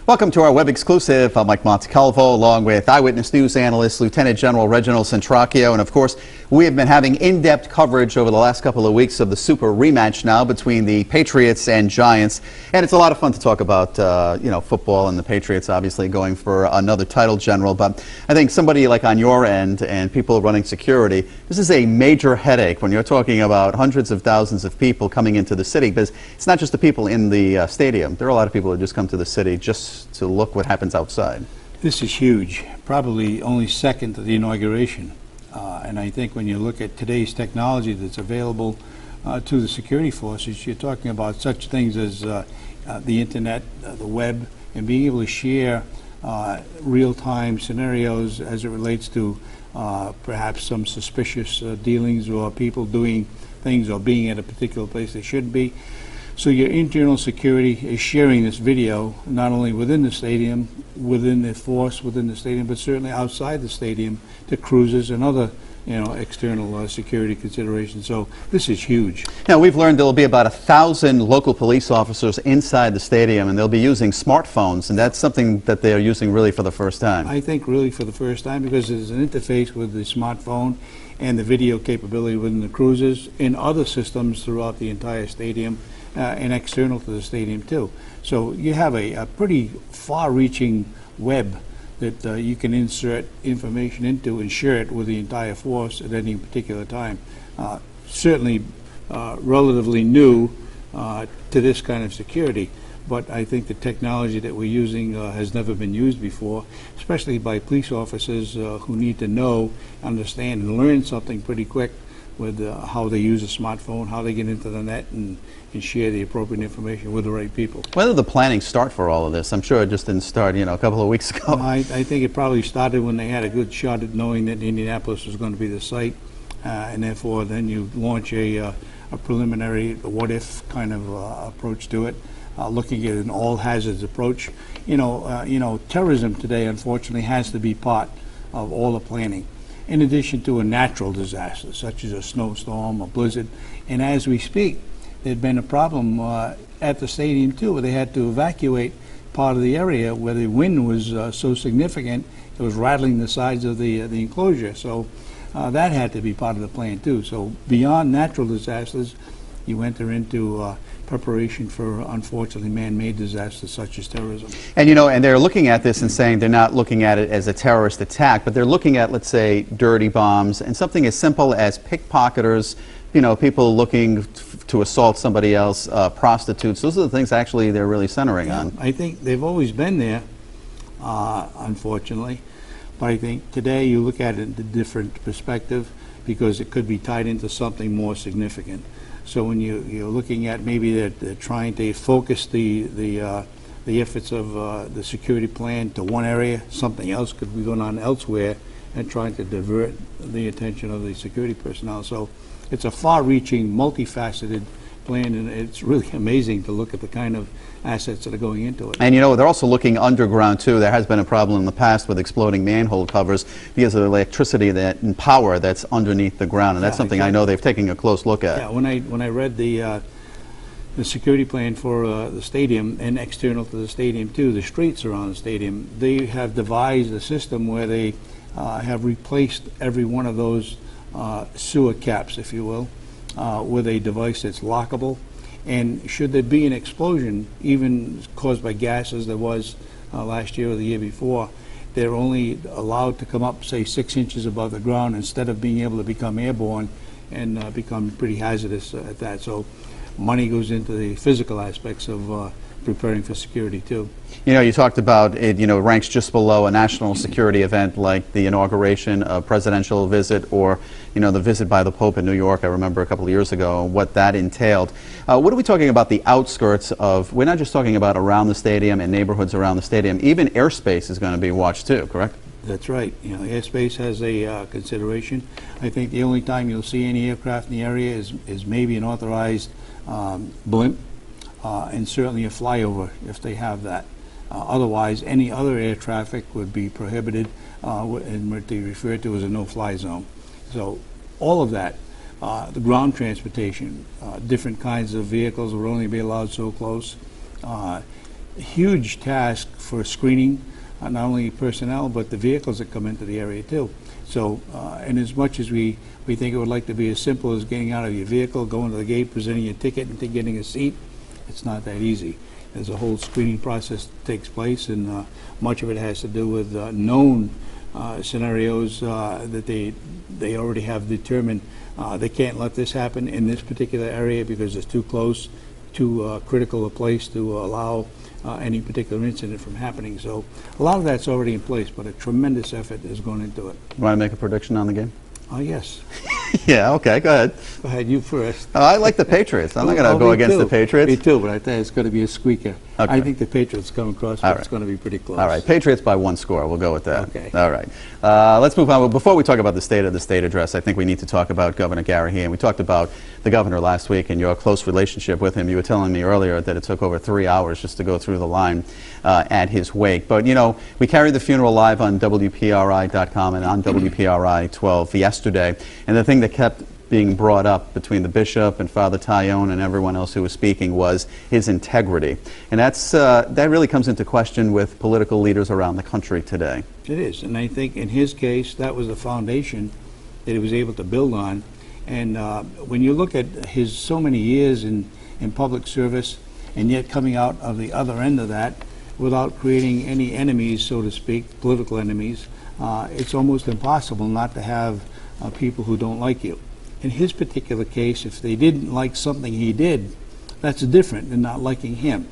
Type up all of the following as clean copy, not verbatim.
Welcome to our web exclusive. I'm Mike Montecalvo, along with Eyewitness News analyst Lieutenant General Reginald Centracchio. And of course, we have been having in-depth coverage over the last couple of weeks of the super rematch now between the Patriots and Giants. And it's a lot of fun to talk about, football, and the Patriots obviously going for another title, General. But I think somebody like on your end and people running security, this is a major headache when you're talking about hundreds of thousands of people coming into the city, because it's not just the people in the stadium. There are a lot of people who just come to the city just to look what happens outside. This is huge, probably only second to the inauguration. And I think when you look at today's technology that's available to the security forces, you're talking about such things as the internet, the web, and being able to share real-time scenarios as it relates to perhaps some suspicious dealings or people doing things or being at a particular place they shouldn't be. So your internal security is sharing this video not only within the stadium, within the force within the stadium, but certainly outside the stadium to cruisers and other external security considerations. So this is huge. Now, we've learned there will be about 1,000 local police officers inside the stadium, and they'll be using smartphones, and that's something that they're using really for the first time. I think really for the first time, because there's an interface with the smartphone and the video capability within the cruisers and other systems throughout the entire stadium. And external to the stadium too. So you have a pretty far-reaching web that you can insert information into and share it with the entire force at any particular time. Certainly relatively new to this kind of security, but I think the technology that we're using has never been used before, especially by police officers who need to know, understand, and learn something pretty quick with how they use a smartphone, how they get into the net, and share the appropriate information with the right people. When did the planning start for all of this? I'm sure it just didn't start, a couple of weeks ago. I think it probably started when they had a good shot at knowing that Indianapolis was going to be the site, and therefore then you launch a preliminary what-if kind of approach to it, looking at an all-hazards approach. Terrorism today, unfortunately, has to be part of all the planning, in addition to a natural disaster, such as a snowstorm, a blizzard. And as we speak, there'd been a problem at the stadium too, where they had to evacuate part of the area where the wind was so significant it was rattling the sides of the enclosure. So that had to be part of the plan too. So beyond natural disasters, you enter into preparation for, unfortunately, man-made disasters such as terrorism. And and they're looking at this and saying they're not looking at it as a terrorist attack, but they're looking at, let's say, dirty bombs and something as simple as pickpocketers, people looking to assault somebody else, prostitutes. Those are the things actually they're really centering on. I think they've always been there, unfortunately, but I think today you look at it in a different perspective because it could be tied into something more significant. So when you're looking at maybe they're trying to focus the efforts of the security plan to one area, something else could be going on elsewhere, and trying to divert the attention of the security personnel. So it's a far-reaching, multifaceted plan, and it's really amazing to look at the kind of assets that are going into it. And they're also looking underground too. There has been a problem in the past with exploding manhole covers because of the electricity and power that's underneath the ground, and that's something exactly. I know they've taken a close look at. Yeah, when I read the security plan for the stadium and external to the stadium too, the streets around the stadium, they have devised a system where they have replaced every one of those sewer caps, if you will, with a device that's lockable. And should there be an explosion, even caused by gas as there was last year or the year before, they're only allowed to come up, say, 6 inches above the ground instead of being able to become airborne and become pretty hazardous at that. So money goes into the physical aspects of preparing for security too. You talked about it, ranks just below a national security event like the inauguration, a presidential visit, or, the visit by the Pope in New York, I remember a couple of years ago, what that entailed. What are we talking about the outskirts of? We're not just talking about around the stadium and neighborhoods around the stadium. Even airspace is going to be watched too, correct? That's right. Airspace has a consideration. I think the only time you'll see any aircraft in the area is maybe an authorized blimp, and certainly a flyover if they have that. Otherwise, any other air traffic would be prohibited and what they refer to as a no-fly zone. So all of that, the ground transportation, different kinds of vehicles will only be allowed so close. huge task for screening not only personnel but the vehicles that come into the area too. So, and as much as we think it would like to be as simple as getting out of your vehicle, going to the gate, presenting your ticket, and getting a seat, it's not that easy. There's a whole screening process that takes place, and much of it has to do with known scenarios that they already have determined they can't let this happen in this particular area because it's too close, too critical a place to allow any particular incident from happening. So a lot of that's already in place, but a tremendous effort is going into it. You want to make a prediction on the game? Oh, yes. Yeah, okay, go ahead. Go ahead, you first. I like the Patriots. I'm not going to go against the Patriots. Me too, but I think it's going to be a squeaker. Okay. I think the Patriots come across, but All right. it's going to be pretty close. All right, Patriots by 1 score. We'll go with that. Okay. All right. Let's move on. Well, before we talk about the state of the state address, I think we need to talk about Governor Gary. And we talked about the governor last week and your close relationship with him. You were telling me earlier that it took over 3 hours just to go through the line at his wake. But, you know, we carried the funeral live on WPRI.com and on WPRI 12 yesterday. And the thing that kept being brought up between the bishop and Father Tyone and everyone else who was speaking was his integrity. And that really comes into question with political leaders around the country today. It is, and I think in his case, that was the foundation that he was able to build on. And when you look at his so many years in public service, and yet coming out of the other end of that without creating any enemies, so to speak, political enemies, it's almost impossible not to have people who don't like you. In his particular case, if they didn't like something he did, that's different than not liking him.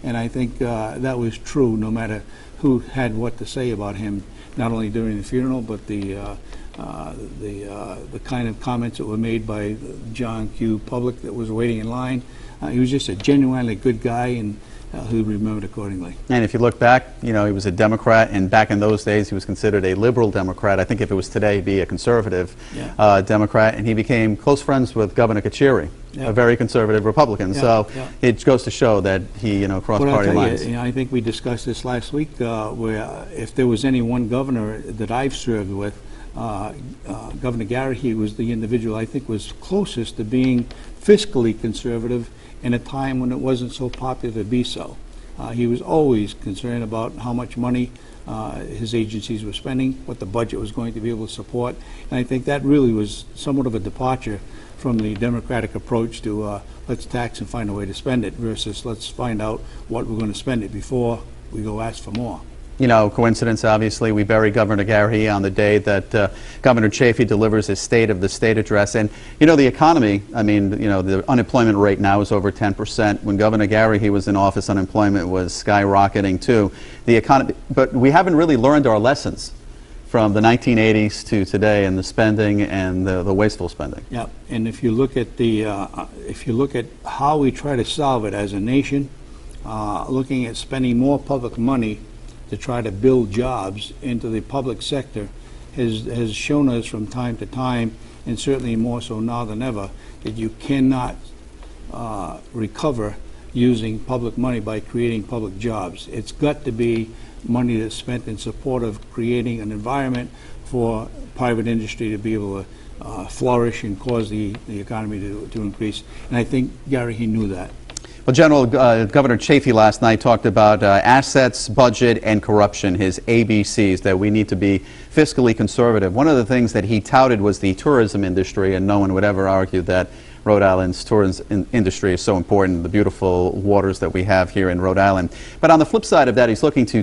And I think that was true no matter who had what to say about him, not only during the funeral, but the kind of comments that were made by John Q. public that was waiting in line. He was just a genuinely good guy, and who remembered accordingly. And if you look back, you know, he was a Democrat, and back in those days he was considered a liberal Democrat. I think if it was today, he'd be a conservative Democrat, and he became close friends with Governor Kachiri, a very conservative Republican. So it goes to show that he, you know, crossed party lines. You know, I think we discussed this last week, where if there was any one governor that I've served with, Governor Gary, he was the individual I think was closest to being fiscally conservative in a time when it wasn't so popular to be so. He was always concerned about how much money his agencies were spending, what the budget was going to be able to support, and I think that really was somewhat of a departure from the Democratic approach to let's tax and find a way to spend it versus let's find out what we're going to spend it before we go ask for more. You know, coincidence, obviously, we bury Governor Gary on the day that Governor Chafee delivers his State of the State address. And, you know, the economy, I mean, you know, the unemployment rate now is over 10%. When Governor Gary, he was in office, unemployment was skyrocketing, too. The economy, but we haven't really learned our lessons from the 1980s to today and the spending and the wasteful spending. Yeah, and if you look at how we try to solve it as a nation, looking at spending more public money to try to build jobs into the public sector has shown us from time to time, and certainly more so now than ever, that you cannot recover using public money by creating public jobs. It's got to be money that's spent in support of creating an environment for private industry to be able to flourish and cause the economy to increase. And I think Gary, he knew that. Well, Governor Chafee last night talked about assets, budget, and corruption, his ABCs, that we need to be fiscally conservative. One of the things that he touted was the tourism industry, and no one would ever argue that Rhode Island's tourism industry is so important, the beautiful waters that we have here in Rhode Island. But on the flip side of that, he's looking to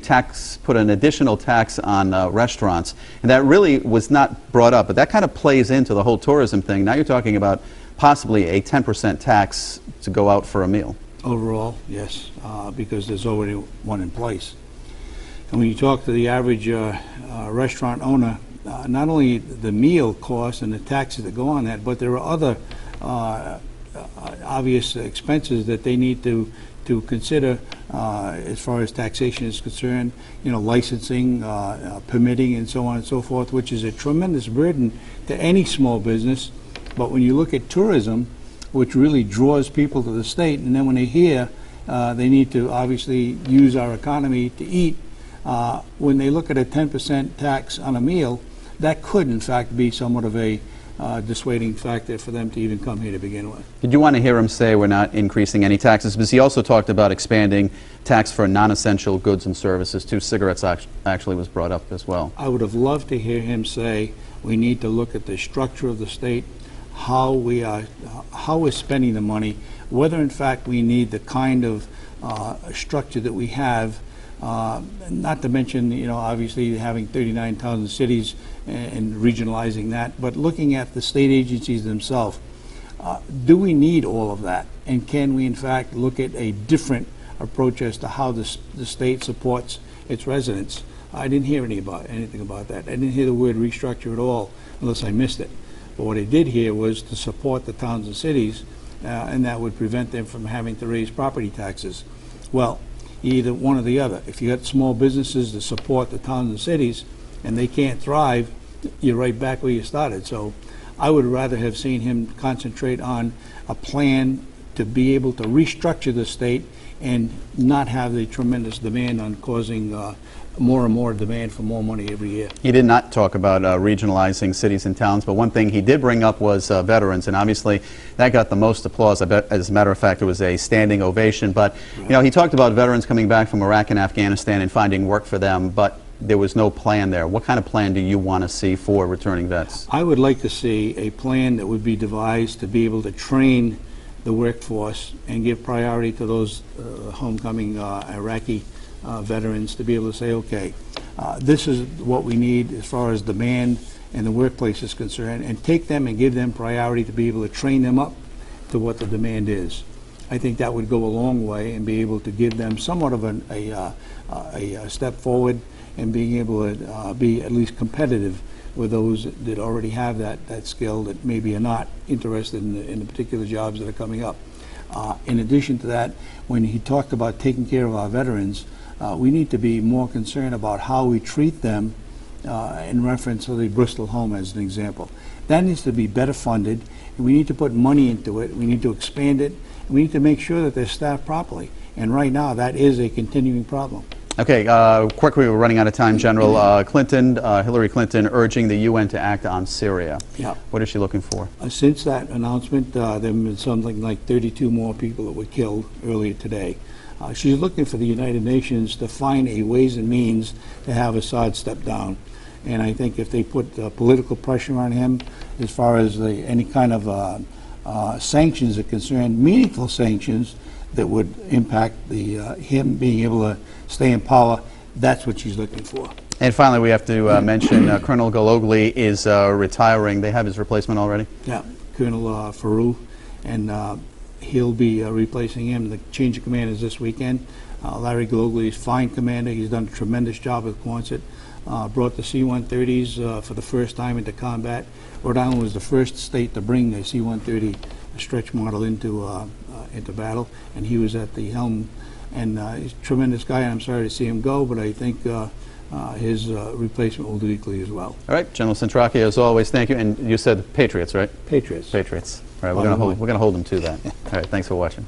put an additional tax on restaurants, and that really was not brought up, but that kind of plays into the whole tourism thing. Now you're talking about possibly a 10% tax to go out for a meal. Overall, yes, because there's already one in place. And when you talk to the average restaurant owner, not only the meal costs and the taxes that go on that, but there are other obvious expenses that they need to consider as far as taxation is concerned, you know, licensing, permitting, and so on and so forth, which is a tremendous burden to any small business. But when you look at tourism, which really draws people to the state, and then when they're here, they need to obviously use our economy to eat. When they look at a 10% tax on a meal, that could in fact be somewhat of a dissuading factor for them to even come here to begin with. Did you want to hear him say we're not increasing any taxes? Because he also talked about expanding tax for non-essential goods and services too. Cigarettes actually was brought up as well. I would have loved to hear him say we need to look at the structure of the state, how we're spending the money, whether in fact we need the kind of structure that we have. Not to mention, obviously having 39,000 cities and regionalizing that, but looking at the state agencies themselves. Do we need all of that? And can we in fact look at a different approach as to how the state supports its residents? I didn't hear anything about that. I didn't hear the word restructure at all, unless I missed it. But what I did hear was to support the towns and cities, and that would prevent them from having to raise property taxes. Well, either one or the other. If you got small businesses that support the towns and cities and they can't thrive, you're right back where you started. So I would rather have seen him concentrate on a plan to be able to restructure the state and not have the tremendous demand on causing more and more demand for more money every year. He did not talk about regionalizing cities and towns, but one thing he did bring up was veterans, and obviously that got the most applause. I bet, as a matter of fact, it was a standing ovation. But he talked about veterans coming back from Iraq and Afghanistan and finding work for them, but there was no plan there. What kind of plan do you want to see for returning vets? I would like to see a plan that would be devised to be able to train the workforce and give priority to those homecoming Iraqi veterans to be able to say, okay, this is what we need as far as demand and the workplace is concerned, and take them and give them priority to be able to train them up to what the demand is. I think that would go a long way and be able to give them somewhat of a step forward and being able to be at least competitive with those that already have that skill that maybe are not interested in the particular jobs that are coming up. In addition to that, when he talked about taking care of our veterans, we need to be more concerned about how we treat them in reference to the Bristol home as an example. That needs to be better funded, and we need to put money into it. We need to expand it, and we need to make sure that they're staffed properly. And right now, that is a continuing problem. Okay, quickly, we're running out of time, General. Hillary Clinton urging the UN to act on Syria. Yeah. What is she looking for? Since that announcement, there have been something like 32 more people that were killed earlier today. She's looking for the United Nations to find a ways and means to have Assad step down. And I think if they put political pressure on him as far as any kind of sanctions are concerned, meaningful sanctions that would impact him being able to stay in power, that's what she's looking for. And finally, we have to mention Colonel Gologly is retiring. They have his replacement already? Yeah, Colonel Farouk, and he'll be replacing him. The change of command is this weekend. Larry Gologly is a fine commander. He's done a tremendous job at Quonset. Brought the C-130s for the first time into combat. Rhode Island was the first state to bring the C-130 stretch model into battle, and he was at the helm. And he's a tremendous guy, and I'm sorry to see him go, but I think his replacement will do equally as well. All right, General Centracchio, as always, thank you. And you said Patriots, right? Patriots. Patriots. All right, we're going to hold them to that. All right, thanks for watching.